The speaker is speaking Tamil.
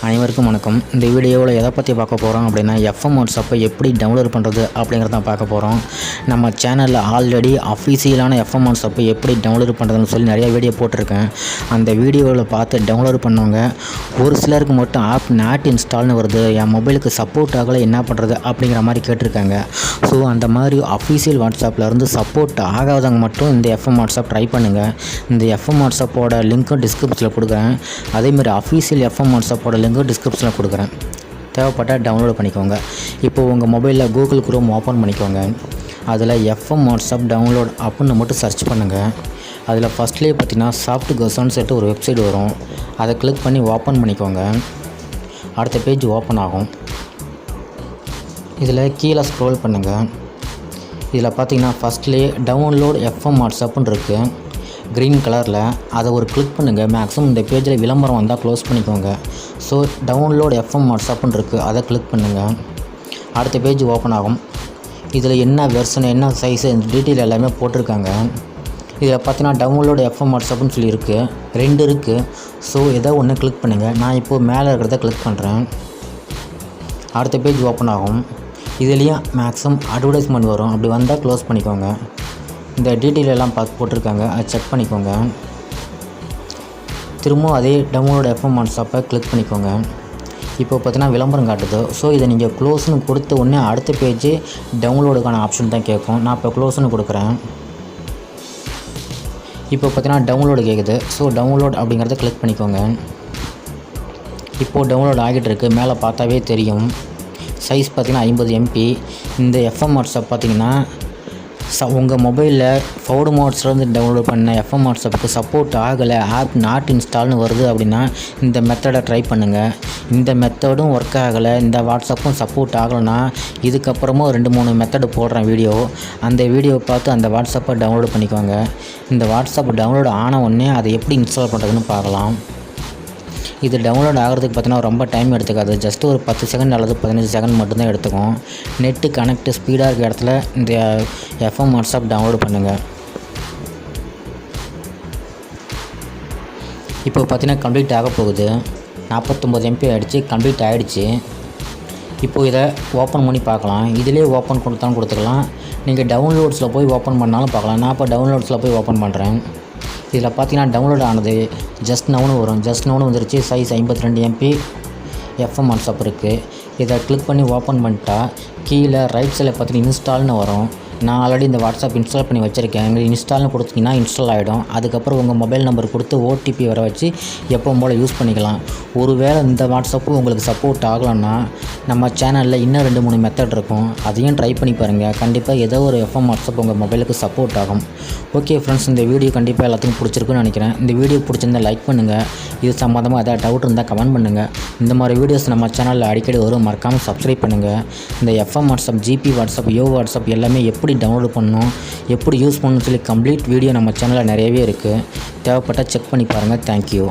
அனைவருக்கும் வணக்கம். இந்த வீடியோவில் எதை பற்றி பார்க்க போகிறோம் அப்படின்னா எஃப்எம் வாட்ஸ்அப்பை எப்படி டவுன்லோட் பண்ணுறது அப்படிங்கிறத பார்க்க போகிறோம். நம்ம சேனலில் ஆல்ரெடி அஃபீஷியலான எஃப்எம் வாட்ஸ்அப்பை எப்படி டவுன்லோட் பண்ணுறதுன்னு சொல்லி நிறையா வீடியோ போட்டிருக்கேன். அந்த வீடியோவில் பார்த்து டவுன்லோட் பண்ணவங்க ஒரு சிலருக்கு மட்டும் ஆப் நாட் இன்ஸ்டால்னு வருது, என் மொபைலுக்கு சப்போர்ட் ஆகலை, என்ன பண்ணுறது அப்படிங்கிற மாதிரி கேட்டிருக்காங்க. ஸோ அந்த மாதிரி அஃபீஷியல் வாட்ஸ்அப்பில் இருந்து சப்போர்ட் ஆகாதவங்க மட்டும் இந்த எஃப்எம் வாட்ஸ்அப் ட்ரை பண்ணுங்கள். இந்த எஃப்எம் வாட்ஸ்அப்போட லிங்க்கும் டிஸ்கிரிப்ஷனில் கொடுக்குறேன். அதேமாதிரி அஃபீஷியல் எஃப்எம் வாட்ஸ்அப்போட லிங்க்கும் டிஸ்கிரிப்ஷனில் கொடுக்குறேன். தேவைப்பட்டால் டவுன்லோட் பண்ணிக்கோங்க. இப்போது உங்கள் மொபைலில் கூகுள் குரோம் ஓப்பன் பண்ணிக்கோங்க. அதில் எஃப்எம் வாட்ஸ்அப் டவுன்லோட் அப்படின்னு மட்டும் சர்ச் பண்ணுங்கள். அதில் ஃபஸ்ட்லேயே பார்த்தீங்கன்னா சாஃப்ட் கர்சன்னு சொல்லிட்டு ஒரு வெப்சைட் வரும். அதை கிளிக் பண்ணி ஓப்பன் பண்ணிக்கோங்க. அடுத்த பேஜ் ஓப்பன் ஆகும். இதில் கீழே ஸ்க்ரோல் பண்ணுங்கள். இதில் பார்த்தீங்கன்னா ஃபஸ்ட்லேயே டவுன்லோட் எஃப்எம் வாட்ஸ்அப்புன்னு இருக்குது க்ரீன் கலரில். அதை ஒரு கிளிக் பண்ணுங்கள். மேக்ஸிமம் இந்த பேஜில் விளம்பரம் வந்தால் க்ளோஸ் பண்ணிக்கோங்க. ஸோ டவுன்லோட் எஃப்எம் வாட்ஸ்அப்புன்னு இருக்குது, அதை கிளிக் பண்ணுங்கள். அடுத்த பேஜ் ஓப்பன் ஆகும். இதில் என்ன வெர்ஷன், என்ன சைஸு, டீட்டெயில் எல்லாமே போட்டிருக்காங்க. இதில் பார்த்தீங்கன்னா டவுன்லோட் எஃப்எம் வாட்ஸ்அப்புன்னு சொல்லி இருக்குது, 2 இருக்குது. ஸோ ஏதோ ஒன்று கிளிக் பண்ணுங்கள். நான் இப்போது மேலே இருக்கிறத கிளிக் பண்ணுறேன். அடுத்த பேஜ் ஓப்பன் ஆகும். இதுலேயும் மேக்ஸிமம் அட்வர்டைஸ்மெண்ட் வரும். அப்படி வந்தால் க்ளோஸ் பண்ணிக்கோங்க. இந்த டீட்டெயில் எல்லாம் பார்த்து போட்டிருக்காங்க, அதை செக் பண்ணிக்கோங்க. திரும்பவும் அதே டவுன்லோட் எஃப்எம் வாட்ஸ்அப்பை கிளிக் பண்ணிக்கோங்க. இப்போ பார்த்தீங்கன்னா விளம்பரம் காட்டுது. ஸோ இதை நீங்கள் க்ளோஸ்னு கொடுத்த உடனே அடுத்த பேஜ் டவுன்லோடுக்கான ஆப்ஷன் தான் கேட்கும். நான் இப்போ க்ளோஸ்னு கொடுக்குறேன். இப்போ பார்த்தீங்கன்னா டவுன்லோடு கேட்குது. ஸோ டவுன்லோட் அப்படிங்கிறத கிளிக் பண்ணிக்கோங்க. இப்போது டவுன்லோட் ஆகிட்டு இருக்குது. மேலே பார்த்தாவே தெரியும். சைஸ் பார்த்திங்கன்னா 50 MB. இந்த எஃப்எம் வாட்ஸ்அப் பார்த்திங்கன்னா உங்கள் மொபைலில் ஃபோர்டு மோட்ஸ்லேருந்து டவுன்லோட் பண்ண எஃப்எம் வாட்ஸ்அப்புக்கு சப்போர்ட் ஆகலை, ஆப் நாட் இன்ஸ்டால்னு வருது அப்படின்னா இந்த மெத்தடை ட்ரை பண்ணுங்கள். இந்த மெத்தடும் ஒர்க் ஆகலை, இந்த வாட்ஸ்அப்பும் சப்போர்ட் ஆகலைன்னா இதுக்கப்புறமும் 2-3 மெத்தடு போடுறேன் வீடியோ. அந்த வீடியோவை பார்த்து அந்த வாட்ஸ்அப்பை டவுன்லோட் பண்ணிக்கோங்க. இந்த வாட்ஸ்அப் டவுன்லோட் ஆன உடனே அதை எப்படி இன்ஸ்டால் பண்ணுறதுன்னு பார்க்கலாம். இது டவுன்லோட் ஆகிறதுக்கு பார்த்தீங்கன்னா ரொம்ப டைம் எடுத்துக்காது. ஜஸ்ட்டு ஒரு 10 செகண்ட் அல்லது 15 செகண்ட் மட்டும்தான் எடுத்துக்கும். நெட்டு கனெக்ட் ஸ்பீடாக இருக்க இடத்துல இந்த எஃப்எம் வாட்ஸ்அப் டவுன்லோட் பண்ணுங்கள். இப்போ பார்த்தீங்கன்னா கம்ப்ளீட் ஆக போகுது. 49 MB ஆகிடுச்சு, கம்ப்ளீட் ஆகிடுச்சு. இப்போது இதை ஓப்பன் பண்ணி பார்க்கலாம். இதிலே ஓப்பன் கொடுத்தாலும் கொடுத்துக்கலாம், நீங்கள் டவுன்லோட்ஸில் போய் ஓப்பன் பண்ணாலும் பார்க்கலாம். நான் இப்போ டவுன்லோட்ஸில் போய் ஓப்பன் பண்ணுறேன். இதில் பார்த்தீங்கன்னா டவுன்லோட் ஆனது ஜஸ்ட் நவுன்னு வரும். ஜஸ்ட் நவுன்னு வந்துருச்சு. சைஸ் 52 MB எஃப்எம் வாட்ஸ்அப் இருக்குது. இதை கிளிக் பண்ணி ஓப்பன் பண்ணிட்டா கீழே ரைட் சைடில் பார்த்தீங்கன்னா இன்ஸ்டால்னு வரும். நான் ஆல்ரெடி இந்த வாட்ஸ்அப் இன்ஸ்டால் பண்ணி வச்சுருக்கேன். எங்களுக்கு இன்ஸ்டால்னு கொடுத்தீங்கன்னா இன்ஸ்டால் ஆகிடும். அதுக்கப்புறம் உங்கள் மொபைல் நம்பர் கொடுத்து OTP வர வச்சு எப்பவும் போல் யூஸ் பண்ணிக்கலாம். ஒருவேளை இந்த வாட்ஸ்அப்பு உங்களுக்கு சப்போர்ட் ஆகலைன்னா நம்ம சேனலில் இன்னும் 2-3 மெத்தட் இருக்கும், அதையும் ட்ரை பண்ணி பாருங்கள். கண்டிப்பாக ஏதோ ஒரு எஃப்எம் வாட்ஸ்அப் உங்கள் மொபைலுக்கு சப்போர்ட் ஆகும். ஓகே ஃப்ரெண்ட்ஸ், இந்த வீடியோ கண்டிப்பாக எல்லாத்துக்கும் பிடிச்சிருக்குன்னு நினைக்கிறேன். இந்த வீடியோ பிடிச்சிருந்தால் லைக் பண்ணுங்கள். இது சம்மந்தமாக எதாவது டவுட் இருந்தால் கமெண்ட் பண்ணுங்கள். இந்த மாதிரி வீடியோஸ் நம்ம சேனலில் அடிக்கடி வரும், மறக்காமல் சப்ஸ்கிரைப் பண்ணுங்கள். இந்த எஃப்எம் வாட்ஸ்அப், ஜிபி வாட்ஸ்அப், யோ வாட்ஸ்அப் எல்லாமே எப்படி டவுன்லோட் பண்ணணும், எப்படி யூஸ் பண்ணணும்னு சொல்லி கம்ப்ளீட் வீடியோ நம்ம சேனலில் நிறையவே இருக்குது. தேவைப்பட்டால் செக் பண்ணி பாருங்கள். தேங்க்யூ.